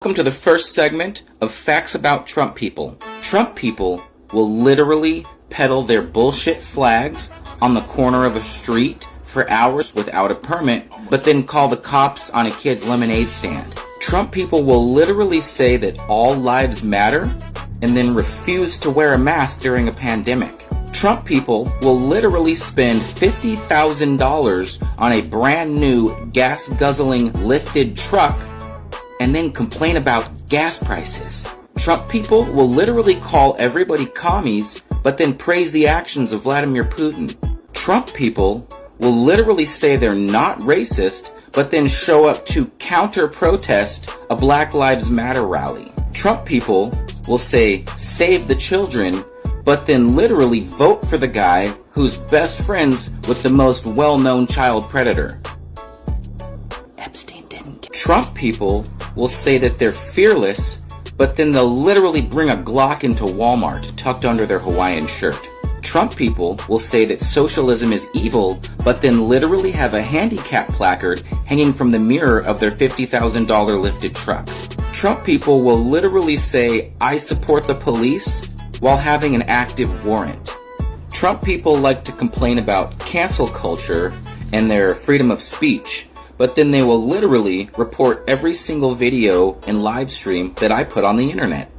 Welcome to the first segment of Facts About Trump People. Trump people will literally peddle their bullshit flags on the corner of a street for hours without a permit, but then call the cops on a kid's lemonade stand. Trump people will literally say that all lives matter and then refuse to wear a mask during a pandemic. Trump people will literally spend $50,000 on a brand new gas-guzzling lifted truck and then complain about gas prices. Trump people will literally call everybody commies, but then praise the actions of Vladimir Putin. Trump people will literally say they're not racist, but then show up to counter-protest a Black Lives Matter rally. Trump people will say, save the children, but then literally vote for the guy who's best friends with the most well-known child predator. Epstein didn't get... Trump people will say that they're fearless, but then they'll literally bring a Glock into Walmart tucked under their Hawaiian shirt. Trump people will say that socialism is evil, but then literally have a handicap placard hanging from the mirror of their $50,000 lifted truck. Trump people will literally say, I support the police, while having an active warrant. Trump people like to complain about cancel culture and their freedom of speech, but then they will literally report every single video and live stream that I put on the internet.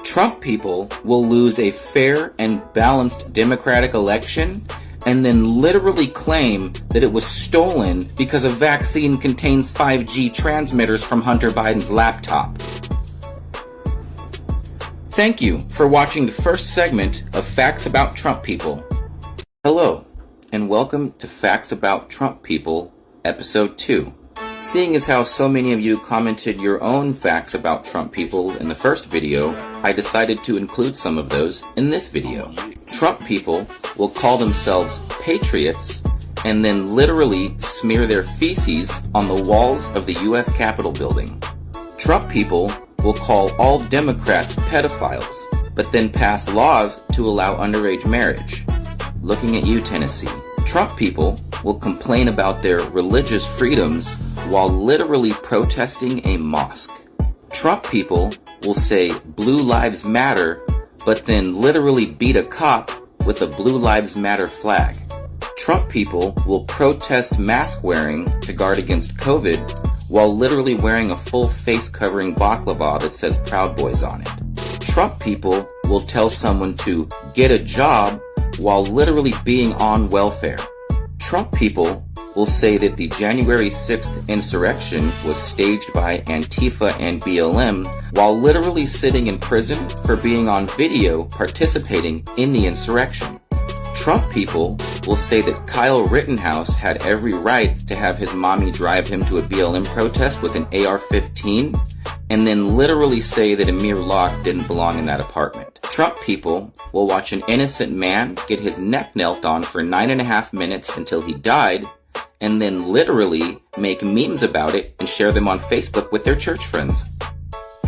Trump people will lose a fair and balanced Democratic election and then literally claim that it was stolen because a vaccine contains 5G transmitters from Hunter Biden's laptop. Thank you for watching the first segment of Facts About Trump People. Hello, and welcome to Facts About Trump People, Episode 2. Seeing as how so many of you commented your own facts about Trump people in the first video, I decided to include some of those in this video. Trump people will call themselves patriots and then literally smear their feces on the walls of the U.S. Capitol building. Trump people will call all Democrats pedophiles, but then pass laws to allow underage marriage. Looking at you, Tennessee. Trump people will complain about their religious freedoms while literally protesting a mosque. Trump people will say Blue Lives Matter, but then literally beat a cop with a Blue Lives Matter flag. Trump people will protest mask wearing to guard against COVID while literally wearing a full face covering baklava that says Proud Boys on it. Trump people will tell someone to get a job while literally being on welfare. Trump people will say that the January 6th insurrection was staged by Antifa and BLM while literally sitting in prison for being on video participating in the insurrection. Trump people will say that Kyle Rittenhouse had every right to have his mommy drive him to a BLM protest with an AR-15 and then literally say that Amir Locke didn't belong in that apartment. Trump people will watch an innocent man get his neck knelt on for 9.5 minutes until he died and then literally make memes about it and share them on Facebook with their church friends.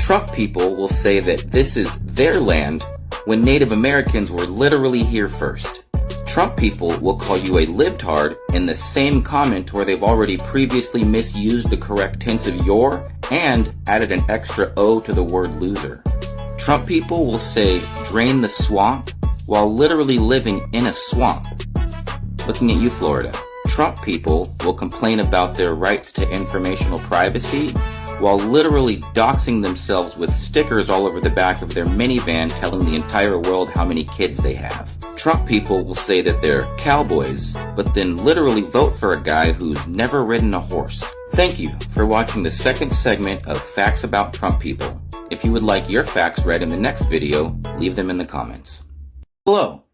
Trump people will say that this is their land when Native Americans were literally here first. Trump people will call you a libtard in the same comment where they've already previously misused the correct tense of your and added an extra O to the word loser. Trump people will say drain the swamp while literally living in a swamp. Looking at you, Florida. Trump people will complain about their rights to informational privacy while literally doxing themselves with stickers all over the back of their minivan telling the entire world how many kids they have. Trump people will say that they're cowboys, but then literally vote for a guy who's never ridden a horse. Thank you for watching the second segment of Facts About Trump People. If you would like your facts read in the next video, leave them in the comments. Hello,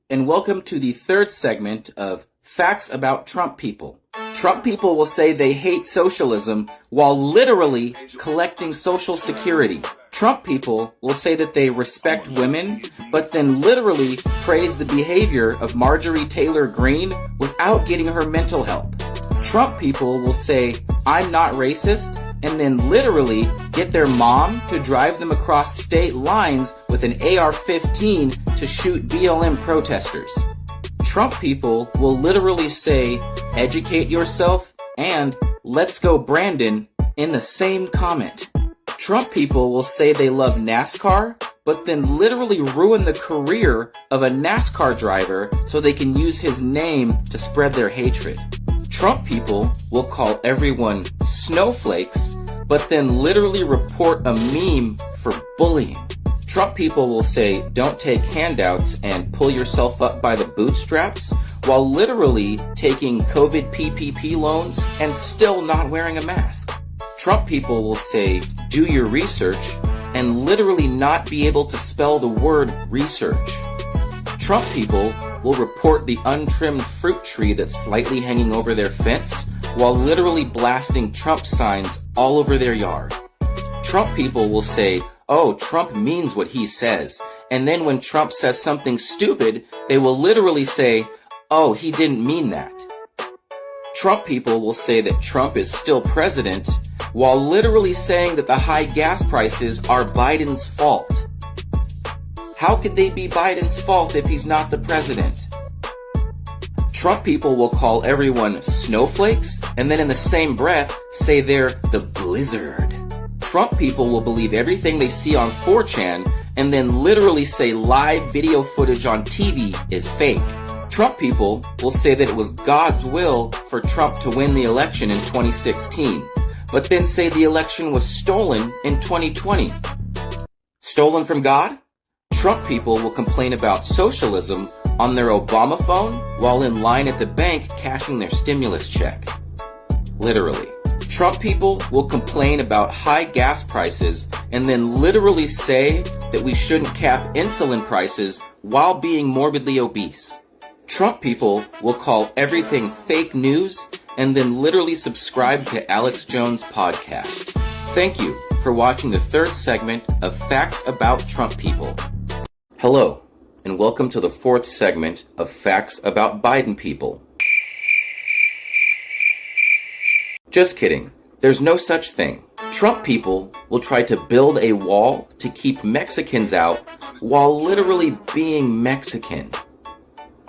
and welcome to the third segment of Facts About Trump People. Trump people will say they hate socialism while literally collecting Social Security. Trump people will say that they respect women, but then literally praise the behavior of Marjorie Taylor Greene without getting her mental help. Trump people will say, I'm not racist, and then literally get their mom to drive them across state lines with an AR-15 to shoot BLM protesters. Trump people will literally say, educate yourself and let's go Brandon in the same comment. Trump people will say they love NASCAR, but then literally ruin the career of a NASCAR driver so they can use his name to spread their hatred. Trump people will call everyone snowflakes, but then literally report a meme for bullying. Trump people will say don't take handouts and pull yourself up by the bootstraps while literally taking COVID PPP loans and still not wearing a mask. Trump people will say do your research and literally not be able to spell the word research. Trump people will report the untrimmed fruit tree that's slightly hanging over their fence while literally blasting Trump signs all over their yard. Trump people will say, oh, Trump means what he says. And then when Trump says something stupid, they will literally say, oh, he didn't mean that. Trump people will say that Trump is still president while literally saying that the high gas prices are Biden's fault. How could they be Biden's fault if he's not the president? Trump people will call everyone snowflakes and then in the same breath say they're the blizzard. Trump people will believe everything they see on 4chan and then literally say live video footage on TV is fake. Trump people will say that it was God's will for Trump to win the election in 2016, but then say the election was stolen in 2020. Stolen from God? Trump people will complain about socialism on their Obama phone while in line at the bank cashing their stimulus check. Literally. Trump people will complain about high gas prices and then literally say that we shouldn't cap insulin prices while being morbidly obese. Trump people will call everything fake news and then literally subscribe to Alex Jones' podcast. Thank you for watching the third segment of Facts About Trump People. Hello, and welcome to the fourth segment of Facts About Biden People. Just kidding. There's no such thing. Trump people will try to build a wall to keep Mexicans out while literally being Mexican.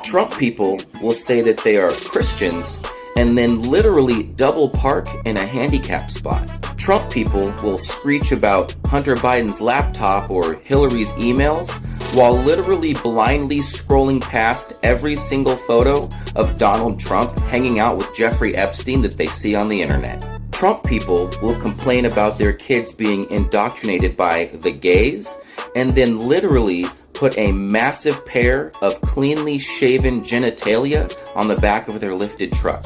Trump people will say that they are Christians and then literally double park in a handicap spot. Trump people will screech about Hunter Biden's laptop or Hillary's emails while literally blindly scrolling past every single photo of Donald Trump hanging out with Jeffrey Epstein that they see on the internet. Trump people will complain about their kids being indoctrinated by the gays and then literally put a massive pair of cleanly shaven genitalia on the back of their lifted truck.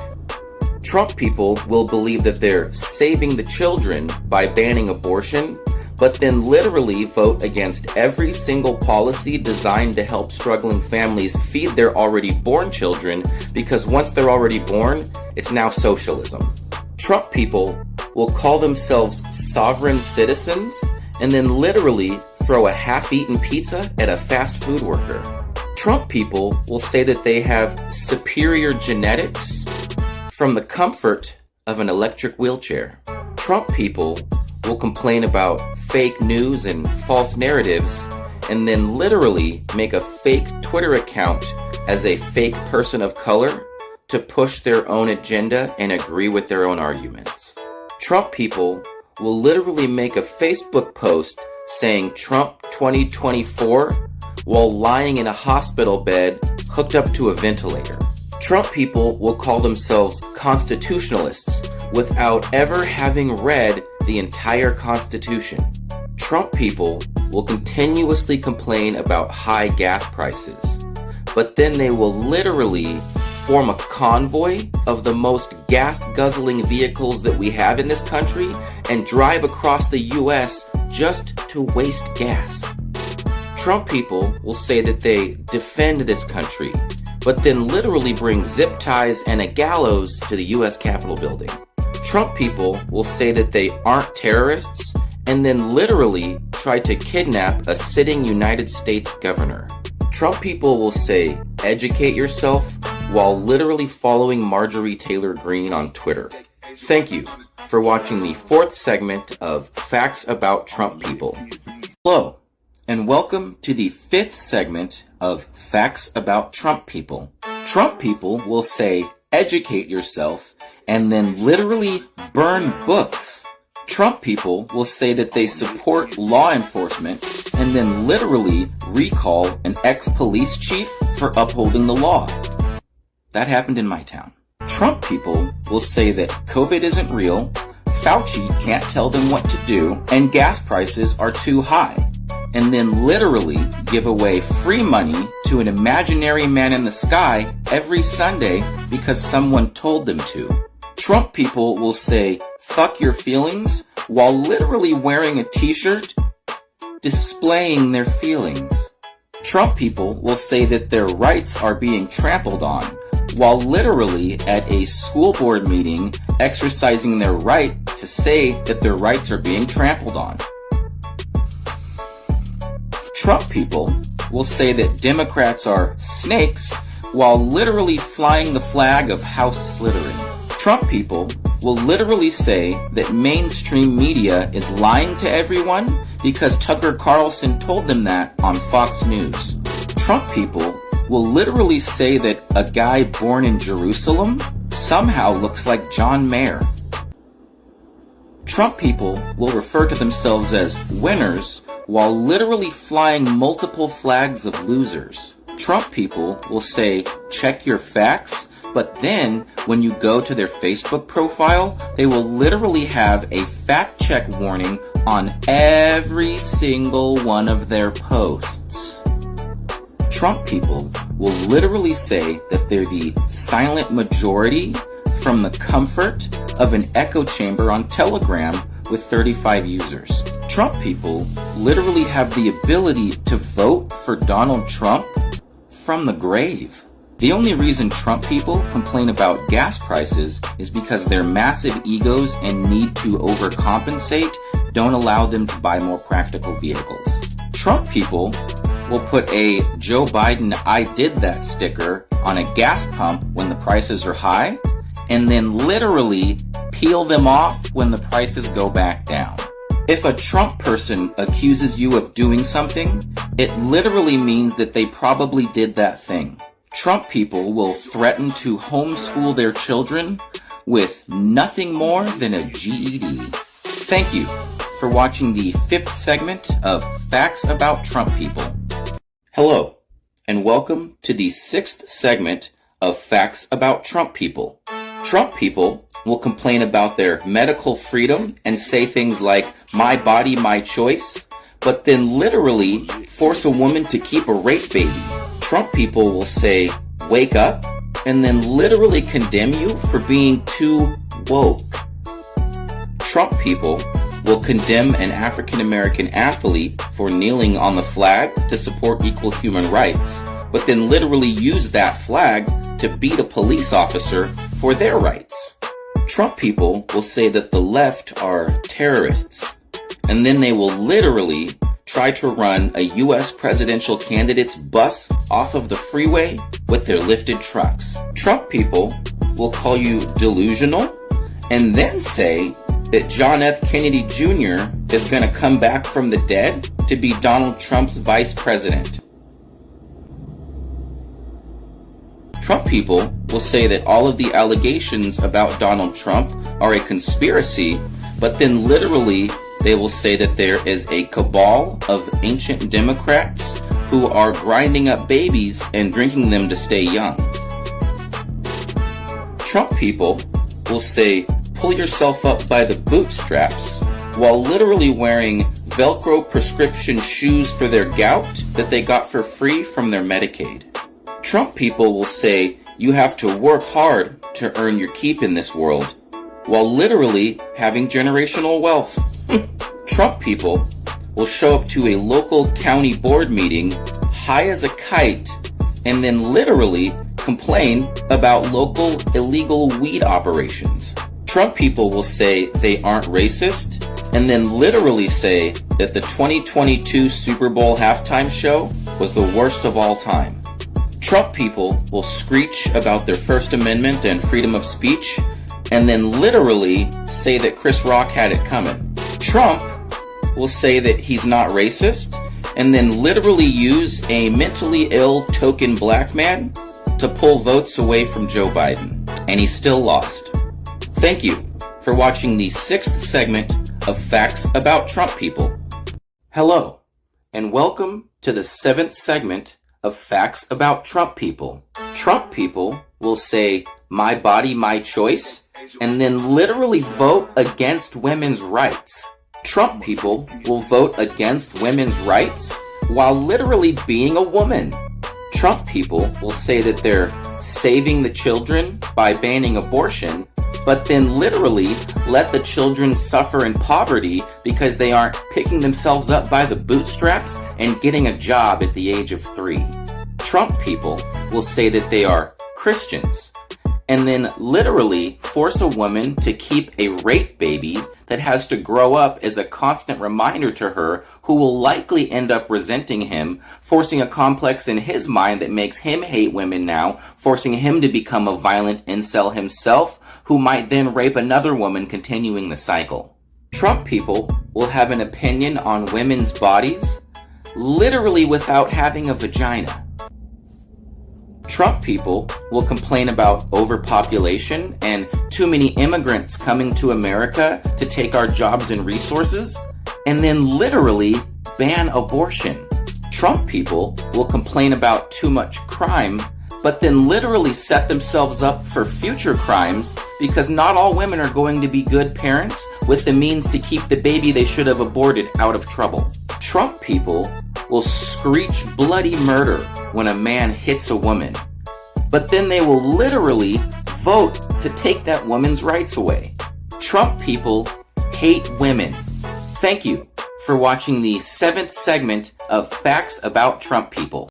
Trump people will believe that they're saving the children by banning abortion, but then literally vote against every single policy designed to help struggling families feed their already born children because once they're already born, it's now socialism. Trump people will call themselves sovereign citizens and then literally throw a half-eaten pizza at a fast food worker. Trump people will say that they have superior genetics from the comfort of an electric wheelchair. Trump people will complain about fake news and false narratives and then literally make a fake Twitter account as a fake person of color to push their own agenda and agree with their own arguments. Trump people will literally make a Facebook post saying Trump 2024 while lying in a hospital bed hooked up to a ventilator. Trump people will call themselves constitutionalists without ever having read the entire Constitution. Trump people will continuously complain about high gas prices, but then they will literally form a convoy of the most gas-guzzling vehicles that we have in this country and drive across the U.S. just to waste gas. Trump people will say that they defend this country, but then literally bring zip ties and a gallows to the U.S. Capitol building. Trump people will say that they aren't terrorists and then literally try to kidnap a sitting United States governor. Trump people will say, educate yourself, while literally following Marjorie Taylor Greene on Twitter. Thank you for watching the fourth segment of Facts About Trump People. Hello, and welcome to the fifth segment of Facts About Trump People. Trump people will say, educate yourself, and then literally burn books Trump people will say that they support law enforcement and then literally recall an ex-police chief for upholding the law. That happened in my town. Trump people will say that COVID isn't real, Fauci can't tell them what to do, and gas prices are too high, and then literally give away free money to an imaginary man in the sky every Sunday because someone told them to. Trump people will say, "Fuck your feelings," while literally wearing a t-shirt displaying their feelings. Trump people will say that their rights are being trampled on, while literally at a school board meeting exercising their right to say that their rights are being trampled on. Trump people will say that Democrats are snakes while literally flying the flag of House Slytherin. Trump people will literally say that mainstream media is lying to everyone because Tucker Carlson told them that on Fox News. Trump people will literally say that a guy born in Jerusalem somehow looks like John Mayer. Trump people will refer to themselves as winners while literally flying multiple flags of losers. Trump people will say, "Check your facts," but then when you go to their Facebook profile, they will literally have a fact check warning on every single one of their posts. Trump people will literally say that they're the silent majority from the comfort of an echo chamber on Telegram with 35 users. Trump people literally have the ability to vote for Donald Trump from the grave. The only reason Trump people complain about gas prices is because their massive egos and need to overcompensate don't allow them to buy more practical vehicles. Trump people will put a Joe Biden "I did that" sticker on a gas pump when the prices are high, and then literally peel them off when the prices go back down. If a Trump person accuses you of doing something, it literally means that they probably did that thing. Trump people will threaten to homeschool their children with nothing more than a GED. Thank you for watching the 5th segment of Facts About Trump People. Hello, and welcome to the 6th segment of Facts About Trump People. Trump people will complain about their medical freedom and say things like, "My body, my choice," but then literally force a woman to keep a rape baby. Trump people will say, "Wake up," and then literally condemn you for being too woke. Trump people will condemn an African American athlete for kneeling on the flag to support equal human rights, but then literally use that flag to beat a police officer for their rights. Trump people will say that the left are terrorists, and then they will literally try to run a U.S. presidential candidate's bus off of the freeway with their lifted trucks. Trump people will call you delusional and then say that John F. Kennedy Jr. is going to come back from the dead to be Donald Trump's vice president. Trump people will say that all of the allegations about Donald Trump are a conspiracy, but then literally they will say that there is a cabal of ancient Democrats who are grinding up babies and drinking them to stay young. Trump people will say, "Pull yourself up by the bootstraps," while literally wearing Velcro prescription shoes for their gout that they got for free from their Medicaid. Trump people will say, "You have to work hard to earn your keep in this world," while literally having generational wealth. Trump people will show up to a local county board meeting high as a kite and then literally complain about local illegal weed operations. Trump people will say they aren't racist and then literally say that the 2022 Super Bowl halftime show was the worst of all time. Trump people will screech about their First Amendment and freedom of speech and then literally say that Chris Rock had it coming. Trump will say that he's not racist and then literally use a mentally ill token black man to pull votes away from Joe Biden. And he still lost. Thank you for watching the 6th segment of Facts About Trump People. Hello, and welcome to the 7th segment of Facts About Trump People. Trump people will say, "My body, my choice," and then literally vote against women's rights. Trump people will vote against women's rights while literally being a woman. Trump people will say that they're saving the children by banning abortion, but then literally let the children suffer in poverty because they aren't picking themselves up by the bootstraps and getting a job at the age of 3. Trump people will say that they are Christians, and then literally force a woman to keep a rape baby that has to grow up as a constant reminder to her, who will likely end up resenting him, forcing a complex in his mind that makes him hate women now, forcing him to become a violent incel himself, who might then rape another woman, continuing the cycle. Trump people will have an opinion on women's bodies, literally without having a vagina. Trump people will complain about overpopulation and too many immigrants coming to America to take our jobs and resources, and then literally ban abortion. Trump people will complain about too much crime, but then literally set themselves up for future crimes because not all women are going to be good parents with the means to keep the baby they should have aborted out of trouble. Trump people will screech bloody murder when a man hits a woman, but then they will literally vote to take that woman's rights away. Trump people hate women. Thank you for watching the 7th segment of Facts About Trump People.